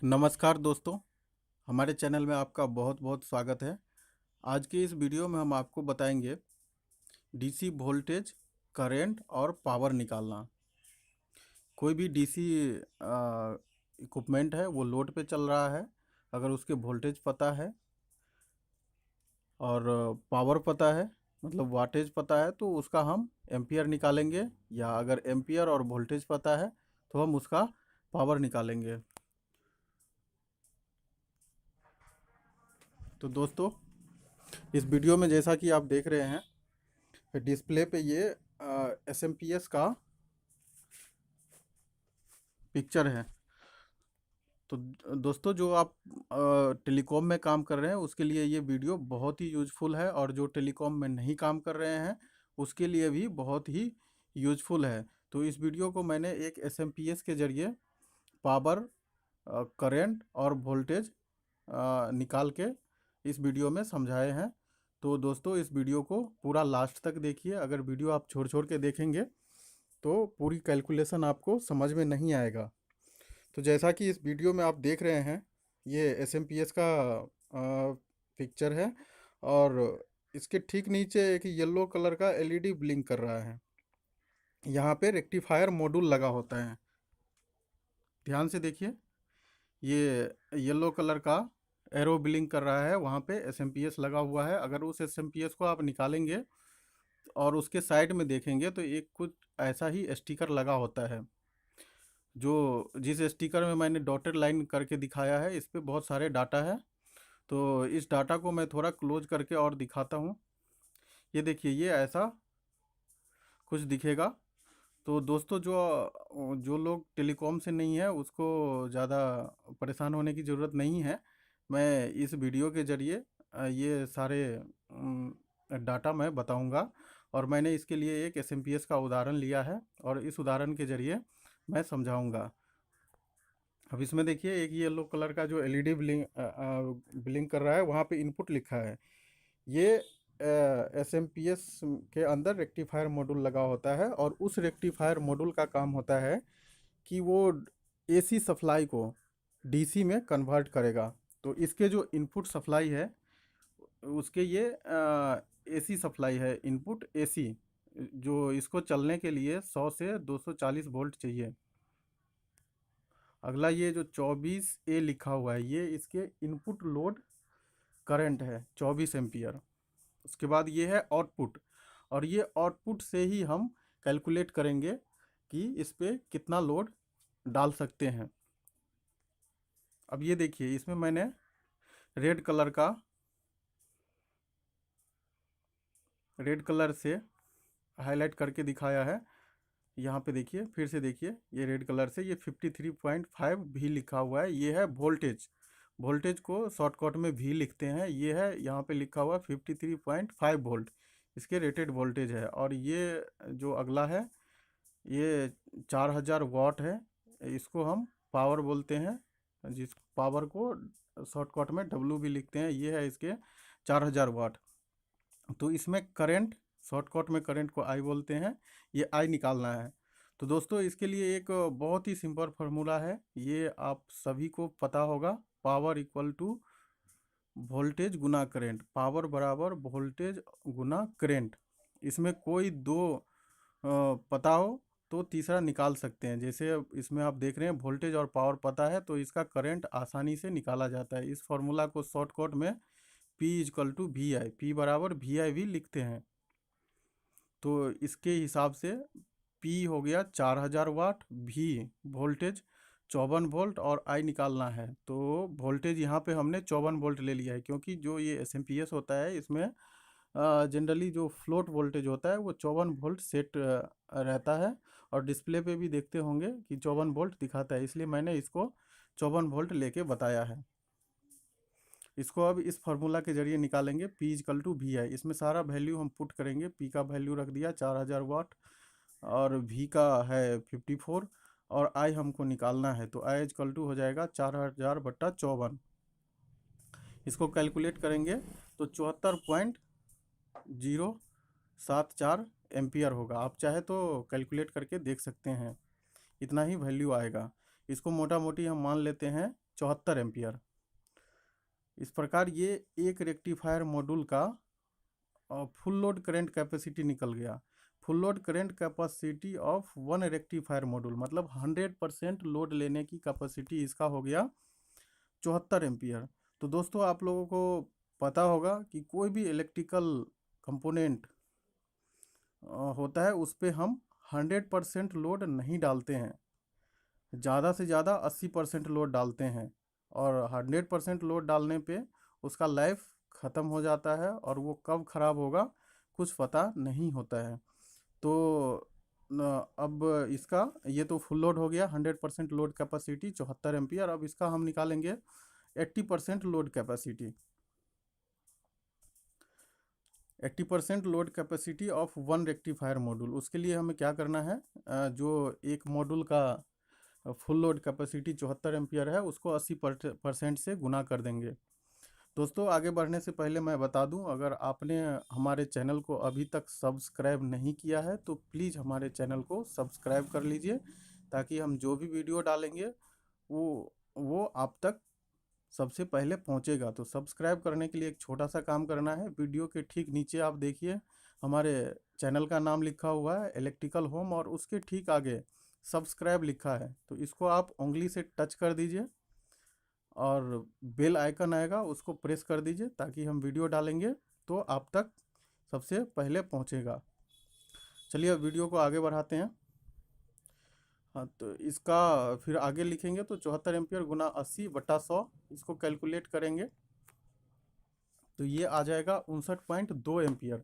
नमस्कार दोस्तों, हमारे चैनल में आपका बहुत बहुत स्वागत है। आज के इस वीडियो में हम आपको बताएंगे डीसी वोल्टेज, करंट और पावर निकालना। कोई भी डीसी इक्विपमेंट है वो लोड पे चल रहा है, अगर उसके वोल्टेज पता है और पावर पता है मतलब वाटेज पता है तो उसका हम एम्पियर निकालेंगे, या अगर एम्पियर और वोल्टेज पता है तो हम उसका पावर निकालेंगे। तो दोस्तों, इस वीडियो में जैसा कि आप देख रहे हैं डिस्प्ले पे ये एसएमपीएस का पिक्चर है। तो दोस्तों, जो आप टेलीकॉम में काम कर रहे हैं उसके लिए ये वीडियो बहुत ही यूज़फुल है, और जो टेलीकॉम में नहीं काम कर रहे हैं उसके लिए भी बहुत ही यूज़फुल है। तो इस वीडियो को मैंने एक एसएमपीएस के ज़रिए पावर, करंट और वोल्टेज निकाल के इस वीडियो में समझाए हैं। तो दोस्तों, इस वीडियो को पूरा लास्ट तक देखिए। अगर वीडियो आप छोड़ छोड़ के देखेंगे तो पूरी कैलकुलेशन आपको समझ में नहीं आएगा। तो जैसा कि इस वीडियो में आप देख रहे हैं, ये एसएमपीएस का पिक्चर है, और इसके ठीक नीचे एक येलो कलर का एलईडी ब्लिंक कर रहा है। यहाँ पे रेक्टिफायर मॉड्यूल लगा होता है। ध्यान से देखिए, ये येलो कलर का एरो ब्लिंक कर रहा है, वहाँ पे एसएमपीएस लगा हुआ है। अगर उस एसएमपीएस को आप निकालेंगे और उसके साइड में देखेंगे तो एक कुछ ऐसा ही स्टिकर लगा होता है, जो जिस स्टिकर में मैंने डॉटेड लाइन करके दिखाया है, इस पे बहुत सारे डाटा है। तो इस डाटा को मैं थोड़ा क्लोज करके और दिखाता हूँ। ये देखिए, ये ऐसा कुछ दिखेगा। तो दोस्तों, जो जो लोग टेलीकॉम से नहीं है उसको ज़्यादा परेशान होने की ज़रूरत नहीं है। मैं इस वीडियो के ज़रिए ये सारे डाटा मैं बताऊंगा, और मैंने इसके लिए एक एसएमपीएस का उदाहरण लिया है और इस उदाहरण के ज़रिए मैं समझाऊंगा। अब इसमें देखिए, एक येलो कलर का जो एलईडी ब्लिंक कर रहा है, वहाँ पे इनपुट लिखा है। ये एसएमपीएस के अंदर रेक्टिफायर मॉड्यूल लगा होता है, और उस रेक्टिफायर मॉड्यूल का काम होता है कि वो एसी सप्लाई को डीसी में कन्वर्ट करेगा। तो इसके जो इनपुट सप्लाई है उसके ये एसी सप्लाई है, इनपुट एसी, जो इसको चलने के लिए 100 से 240 वोल्ट चाहिए। अगला, ये जो 24A लिखा हुआ है, ये इसके इनपुट लोड करंट है, 24 एम्पियर। उसके बाद ये है आउटपुट, और ये आउटपुट से ही हम कैलकुलेट करेंगे कि इस पे कितना लोड डाल सकते हैं। अब ये देखिए, इसमें मैंने रेड कलर से हाईलाइट करके दिखाया है। यहाँ पे देखिए, फिर से देखिए, ये रेड कलर से ये 53.5 भी लिखा हुआ है। ये है वोल्टेज। वोल्टेज को शॉर्टकट में भी लिखते हैं। ये है, यहाँ पे लिखा हुआ 53.5 वोल्ट, इसके रेटेड वोल्टेज है। और ये जो अगला है, ये 4000 वाट है। इसको हम पावर बोलते हैं, जिस पावर को शॉर्टकट में डब्ल्यू भी लिखते हैं। ये है इसके 4000 वाट। तो इसमें करंट, शॉर्टकट में करंट को आई बोलते हैं, ये आई निकालना है। तो दोस्तों, इसके लिए एक बहुत ही सिंपल फार्मूला है, ये आप सभी को पता होगा। पावर इक्वल टू वोल्टेज गुना करंट, पावर बराबर वोल्टेज गुना करंट। इसमें कोई दो पता हो तो तीसरा निकाल सकते हैं। जैसे अब इसमें आप देख रहे हैं वोल्टेज और पावर पता है, तो इसका करंट आसानी से निकाला जाता है। इस फॉर्मूला को शॉर्टकट में P equal to V I, P बराबर वी आई भी लिखते हैं। तो इसके हिसाब से P हो गया 4000 वाट, V वोल्टेज 54 वोल्ट, और I निकालना है। तो वोल्टेज यहाँ पे हमने 54 वोल्ट ले लिया है, क्योंकि जो ये एसएमपीएस होता है इसमें जनरली जो फ्लोट वोल्टेज होता है वो 54 वोल्ट सेट रहता है, और डिस्प्ले पे भी देखते होंगे कि 54 वोल्ट दिखाता है, इसलिए मैंने इसको 54 वोल्ट लेके बताया है। इसको अब इस फार्मूला के जरिए निकालेंगे, P इजकल टू वी आई। इसमें सारा वैल्यू हम पुट करेंगे। P का वैल्यू रख दिया 4000 वाट, और V का है 54, और I हमको निकालना है, तो I इजकल टू हो जाएगा 4000/54। इसको कैलकुलेट करेंगे तो 74.074 एम्पियर होगा। आप चाहे तो कैलकुलेट करके देख सकते हैं, इतना ही वैल्यू आएगा। इसको मोटा मोटी हम मान लेते हैं 74 एम्पियर। इस प्रकार ये एक रेक्टिफायर मॉड्यूल का फुल लोड करंट कैपेसिटी निकल गया। Full load current capacity of one rectifier module, मतलब 100% लोड लेने की कैपेसिटी इसका हो गया 74 एम्पियर। तो दोस्तों आप लोगों को पता होगा कि कोई भी इलेक्ट्रिकल कंपोनेंट होता है उस पर हम 100% लोड नहीं डालते हैं, ज़्यादा से ज़्यादा 80% लोड डालते हैं, और 100% लोड डालने पे उसका लाइफ ख़त्म हो जाता है और वो कब ख़राब होगा कुछ पता नहीं होता है। तो अब इसका ये तो फुल लोड हो गया, 100% लोड कैपेसिटी 74 एम्पियर। अब इसका हम निकालेंगे 80% load capacity. 80% load capacity of one rectifier module. उसके लिए हमें क्या करना है, जो एक मॉड्यूल का फुल लोड कैपेसिटी 74 एम्पियर है उसको 80% से गुना कर देंगे। दोस्तों आगे बढ़ने से पहले मैं बता दूं, अगर आपने हमारे चैनल को अभी तक सब्सक्राइब नहीं किया है तो प्लीज़ हमारे चैनल को सब्सक्राइब कर लीजिए, ताकि हम जो भी वीडियो डालेंगे वो आप तक सबसे पहले पहुंचेगा। तो सब्सक्राइब करने के लिए एक छोटा सा काम करना है, वीडियो के ठीक नीचे आप देखिए हमारे चैनल का नाम लिखा हुआ है इलेक्ट्रिकल होम, और उसके ठीक आगे सब्सक्राइब लिखा है, तो इसको आप उंगली से टच कर दीजिए और बेल आइकन आएगा उसको प्रेस कर दीजिए, ताकि हम वीडियो डालेंगे तो आप तक सबसे पहले पहुंचेगा। चलिए अब वीडियो को आगे बढ़ाते हैं। हाँ, तो इसका फिर आगे लिखेंगे तो 74 एम्पियर गुना 80/100, इसको कैलकुलेट करेंगे तो ये आ जाएगा 59.2 एम्पियर।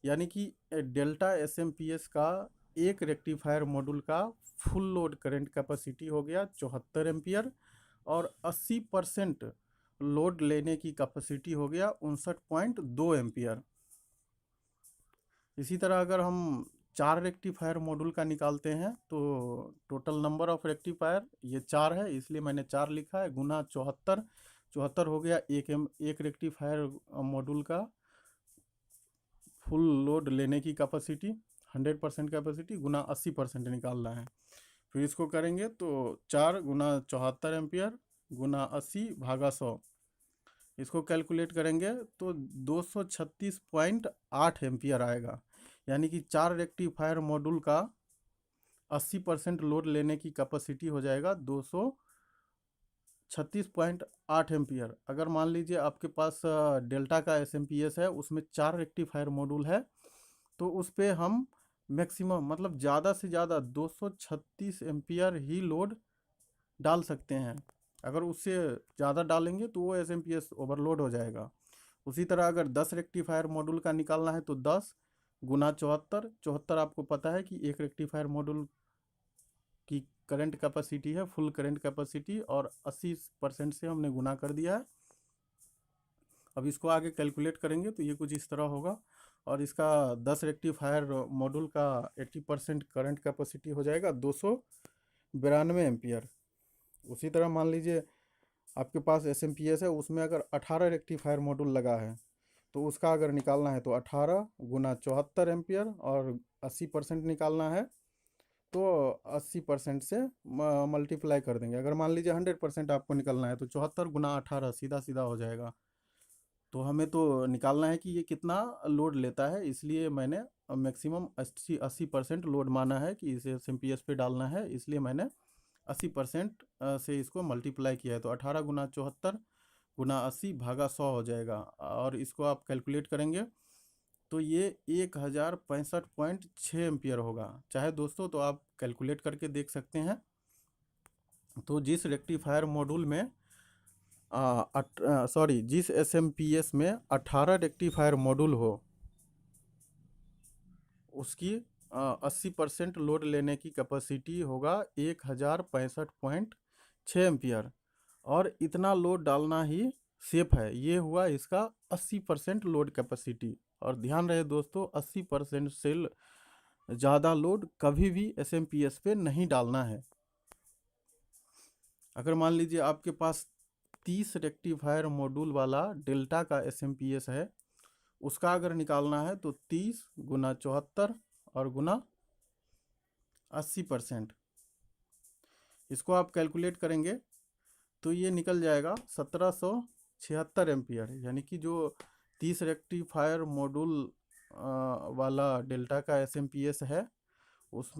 यानी कि डेल्टा एसएमपीएस का एक रेक्टिफायर मॉड्यूल का फुल लोड करंट कैपेसिटी हो गया 74 एम्पियर, और 80% लोड लेने की कैपेसिटी हो गया 59.2 एम्पियर। इसी तरह अगर हम 4 रेक्टिफायर मॉड्यूल का निकालते हैं तो टोटल नंबर ऑफ रेक्टिफायर ये 4 है, इसलिए मैंने 4 लिखा है, गुना 74। 74 हो गया एक रेक्टिफायर मॉड्यूल का फुल लोड लेने की कैपेसिटी, 100% कैपेसिटी गुना 80% निकालना है। फिर इसको करेंगे तो 4 गुना 74 एम्पियर गुना 80/100, इसको कैलकुलेट करेंगे तो 236.8 एम्पियर आएगा। यानी कि 4 रेक्टिफायर मॉड्यूल का 80% लोड लेने की कैपेसिटी हो जाएगा 236.8 एम्पियर। अगर मान लीजिए आपके पास डेल्टा का एसएमपीएस है, उसमें 4 रेक्टिफायर मॉड्यूल है, तो उस पर हम मैक्सिमम मतलब ज़्यादा से ज़्यादा 236 एम्पियर ही लोड डाल सकते हैं। अगर उससे ज़्यादा डालेंगे तो वो एसएमपीएस ओवरलोड हो जाएगा। उसी तरह अगर 10 रेक्टिफायर मॉड्यूल का निकालना है तो 10 गुना 74। 74 आपको पता है कि एक रेक्टिफायर मॉड्यूल की करंट कैपेसिटी है, फुल करंट कैपेसिटी, और 80% से हमने गुना कर दिया है। अब इसको आगे कैलकुलेट करेंगे तो ये कुछ इस तरह होगा, और इसका 10 रेक्टिफायर मॉड्यूल का 80% करंट कैपेसिटी हो जाएगा 292 एम्पियर। उसी तरह मान लीजिए आपके पास एसएमपीएस है, उसमें अगर 18 रेक्टिफायर मॉड्यूल लगा है तो उसका अगर निकालना है तो 18 गुना 74 एम्पियर, और 80% निकालना है तो 80% से मल्टीप्लाई कर देंगे। अगर मान लीजिए 100% आपको निकालना है तो 74 गुना 18 सीधा सीधा हो जाएगा। तो हमें तो निकालना है कि ये कितना लोड लेता है, इसलिए मैंने मैक्सिमम 80% लोड माना है कि इसे एसएमपीएस पे डालना है, इसलिए मैंने 80% से इसको मल्टीप्लाई किया है। तो 18 गुना 74 गुना 80/100 हो जाएगा, और इसको आप कैलकुलेट करेंगे तो ये 1065.6 एम्पियर होगा। चाहे दोस्तों तो आप कैलकुलेट करके देख सकते हैं। तो जिस रेक्टिफायर मॉड्यूल में जिस एसएमपीएस में 18 रेक्टिफायर मॉड्यूल हो उसकी 80% लोड लेने की कैपेसिटी होगा 1065.6 एम्पियर, और इतना लोड डालना ही सेफ है। ये हुआ इसका 80% लोड कैपेसिटी। और ध्यान रहे दोस्तों, 80% से ज़्यादा लोड कभी भी एसएमपीएस पे नहीं डालना है। अगर मान लीजिए आपके पास 30 रेक्टिफायर मॉड्यूल वाला डेल्टा का एसएमपीएस है, उसका अगर निकालना है तो 30 गुना 74 और गुना 80%, इसको आप कैलकुलेट करेंगे तो ये निकल जाएगा 1776 एम्पियर, यानी कि जो 30 रेक्टिफायर मॉड्यूल वाला डेल्टा का एसएमपीएस है उस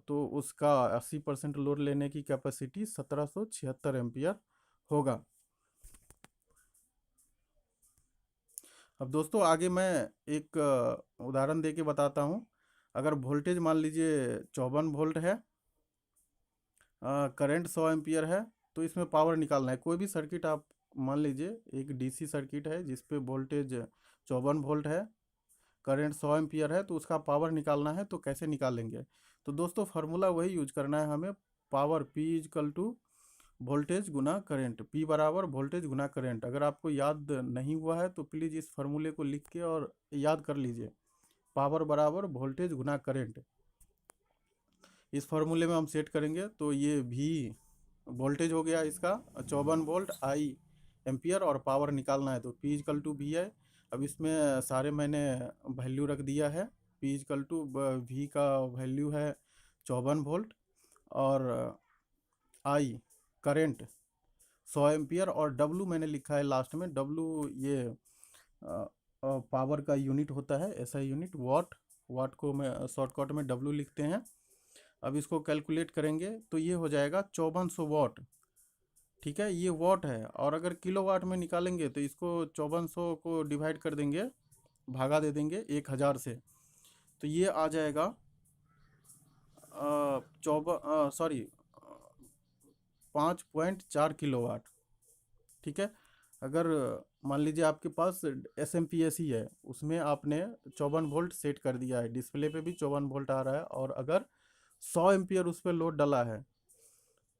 तो उसका 80% लोड लेने की कैपेसिटी 1776 एम्पियर होगा। अब दोस्तों आगे मैं एक उदाहरण दे के बताता हूँ। अगर वोल्टेज मान लीजिए 54 वोल्ट है, करंट 100 एम्पियर है, तो इसमें पावर निकालना है। कोई भी सर्किट आप मान लीजिए, एक डीसी सर्किट है जिस पे वोल्टेज 54 वोल्ट है, करंट 100 एम्पियर है, तो उसका पावर निकालना है। तो कैसे निकालेंगे? तो दोस्तों फार्मूला वही यूज करना है हमें, power P equal to voltage गुना करंट, P बराबर वोल्टेज गुना करंट। अगर आपको याद नहीं हुआ है तो प्लीज़ इस फार्मूले को लिख के और याद कर लीजिए, पावर बराबर वोल्टेज गुना करंट। इस फार्मूले में हम सेट करेंगे तो ये V वोल्टेज हो गया इसका 54 वोल्ट, I एम्पियर, और पावर निकालना है तो P इजकल टू V है। अब इसमें सारे मैंने वैल्यू रख दिया है। P इजकल टू V का वैल्यू है 54 वोल्ट, और I करेंट 100 एम्पियर, और W मैंने लिखा है लास्ट में। W ये पावर का यूनिट होता है, ऐसा यूनिट वाट, वाट को मैं शॉर्टकट में W लिखते हैं। अब इसको कैलकुलेट करेंगे तो ये हो जाएगा 5400 वाट। ठीक है, ये वाट है, और अगर किलोवाट में निकालेंगे तो इसको 5400 को डिवाइड कर देंगे, भागा दे देंगे 1000 से, तो ये आ जाएगा 5.4 किलोवाट। ठीक है, अगर मान लीजिए आपके पास एस एम पी एस ही है, उसमें आपने 54 वोल्ट सेट कर दिया है, डिस्प्ले पे भी 54 वोल्ट आ रहा है, और अगर 100 एम्पियर उस पर लोड डला है,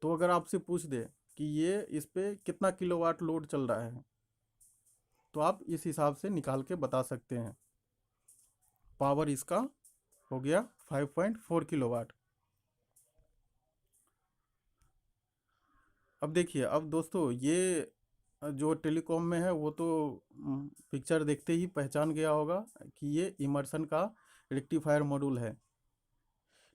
तो अगर आपसे पूछ दे कि ये इस पे कितना किलोवाट लोड चल रहा है, तो आप इस हिसाब से निकाल के बता सकते हैं। पावर इसका हो गया 5.4 किलोवाट। अब देखिए, अब दोस्तों ये जो टेलीकॉम में है वो तो पिक्चर देखते ही पहचान गया होगा कि ये इमर्सन का रेक्टिफायर मॉड्यूल है।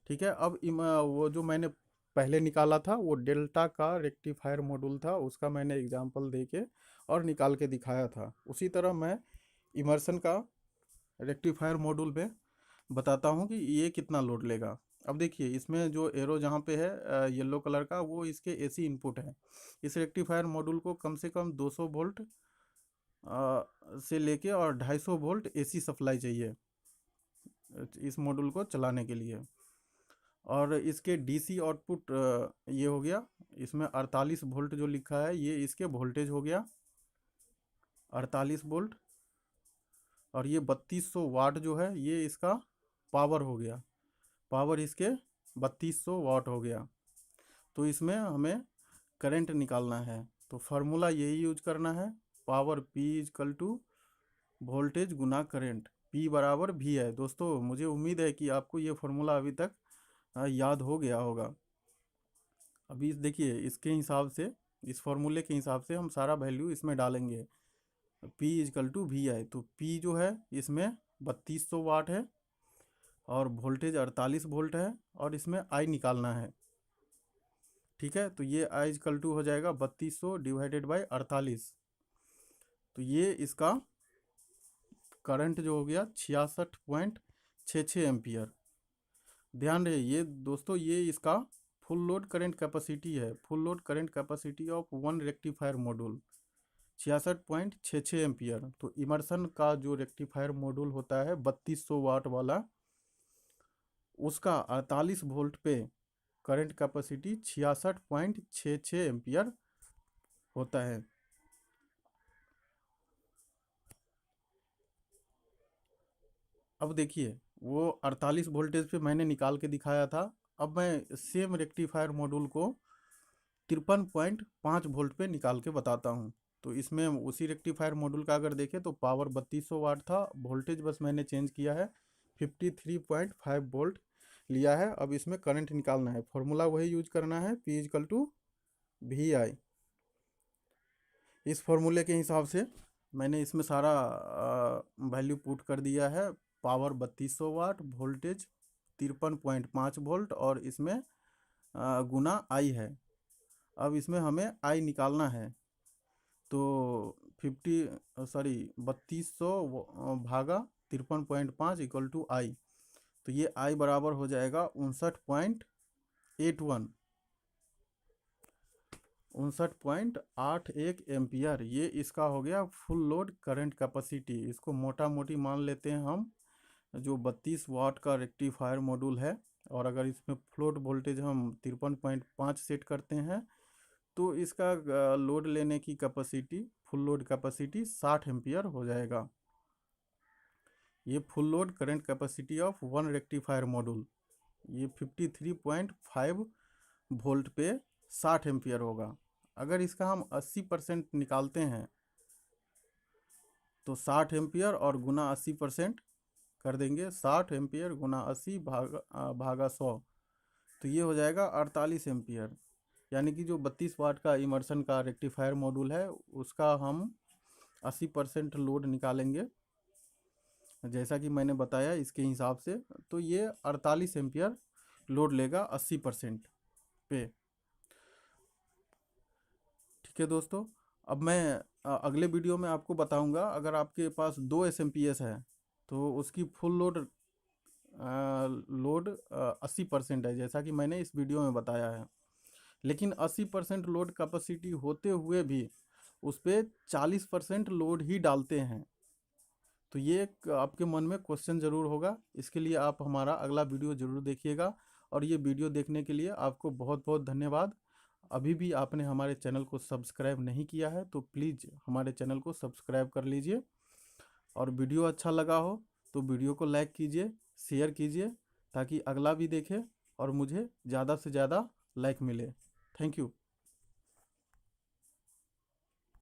ठीक है, अब वो जो मैंने पहले निकाला था वो डेल्टा का रेक्टिफायर मॉड्यूल था, उसका मैंने एग्जांपल दे के और निकाल के दिखाया था। उसी तरह मैं इमर्सन का रेक्टिफायर मॉड्यूल पे बताता हूँ कि ये कितना लोड लेगा। अब देखिए, इसमें जो एरो जहाँ पे है येलो कलर का, वो इसके एसी इनपुट है। इस रेक्टिफायर मॉड्यूल को कम से कम 200 वोल्ट से लेके और 250 वोल्ट एसी सप्लाई चाहिए इस मॉड्यूल को चलाने के लिए। और इसके डीसी आउटपुट ये हो गया, इसमें 48 वोल्ट जो लिखा है ये इसके वोल्टेज हो गया 48 वोल्ट, और ये 3200 वाट जो है ये इसका पावर हो गया, पावर इसके 3200 वाट हो गया। तो इसमें हमें करंट निकालना है, तो फार्मूला यही यूज करना है, power P equal to voltage गुना करंट, P बराबर V है। दोस्तों मुझे उम्मीद है कि आपको ये फार्मूला अभी तक याद हो गया होगा। अभी देखिए, इसके हिसाब से, इस फार्मूले के हिसाब से हम सारा वैल्यू इसमें डालेंगे। P इजकल टू V है, तो P जो है इसमें 3200 वाट है, और वोल्टेज 48 वोल्ट है, और इसमें I निकालना है। ठीक है, तो ये I इजकल टू हो जाएगा 3200 डिवाइडेड बाई 48, तो ये इसका करंट जो हो गया 66.66 एम्पियर। ध्यान रहे ये दोस्तों, ये इसका फुल लोड करंट कैपेसिटी है, full load current capacity of one rectifier module 66.66 ampere. तो इमर्सन का जो रेक्टिफायर मॉड्यूल होता है 3200 वाट वाला, उसका 48 वोल्ट पे करंट कैपेसिटी 66.66 एम्पियर होता है। अब देखिए, वो 48 वोल्टेज पे मैंने निकाल के दिखाया था। अब मैं सेम रेक्टिफायर मॉड्यूल को 53.5 वोल्ट पे निकाल के बताता हूँ। तो इसमें उसी रेक्टिफायर मॉड्यूल का अगर देखें तो पावर 3200 वाट था, वोल्टेज बस मैंने चेंज किया है, 53.5 वोल्ट लिया है। अब इसमें करंट निकालना है, फॉर्मूला वही यूज करना है, P इजकल टू VI। इस फॉर्मूले के हिसाब से मैंने इसमें सारा वैल्यू पुट कर दिया है। पावर 3200 वाट, वोल्टेज 53.5 वोल्ट, और इसमें गुना I है। अब इसमें हमें आई निकालना है। तो 3200 भागा 53.5 इक्वल टू आई। तो ये आई बराबर हो जाएगा 59.81, 59.81 एम्पियर। ये इसका हो गया फुल लोड करंट कैपेसिटी। इसको मोटा मोटी मान लेते हैं हम, जो 32 वाट का रेक्टिफायर मॉड्यूल है, और अगर इसमें फ्लोट वोल्टेज हम 53.5 सेट करते हैं तो इसका लोड लेने की capacity, full load capacity 60 ampere हो जाएगा। ये full load current capacity of one rectifier module, ये 53.5 वोल्ट पे 60 एम्पियर होगा। अगर इसका हम 80% निकालते हैं तो 60 एम्पियर और गुना 80% कर देंगे, 60 एम्पियर गुना 80 भागा 100, तो ये हो जाएगा 48 एम्पियर। यानी कि जो 32 वाट का इमर्सन का रेक्टिफायर मॉड्यूल है उसका हम 80% लोड निकालेंगे जैसा कि मैंने बताया इसके हिसाब से, तो ये 48 एम्पियर लोड लेगा 80% पे। ठीक है दोस्तों, अब मैं अगले वीडियो में आपको बताऊंगा, अगर आपके पास 2 SMPS है तो उसकी फुल लोड 80% है, जैसा कि मैंने इस वीडियो में बताया है। लेकिन 80% लोड कैपेसिटी होते हुए भी उस पर 40% लोड ही डालते हैं। तो ये एक आपके मन में क्वेश्चन ज़रूर होगा, इसके लिए आप हमारा अगला वीडियो ज़रूर देखिएगा। और ये वीडियो देखने के लिए आपको बहुत बहुत धन्यवाद। अभी भी आपने हमारे चैनल को सब्सक्राइब नहीं किया है तो प्लीज़ हमारे चैनल को सब्सक्राइब कर लीजिए। और वीडियो अच्छा लगा हो तो वीडियो को लाइक कीजिए, शेयर कीजिए, ताकि अगला भी देखे और मुझे ज़्यादा से ज़्यादा लाइक मिले। Thank you.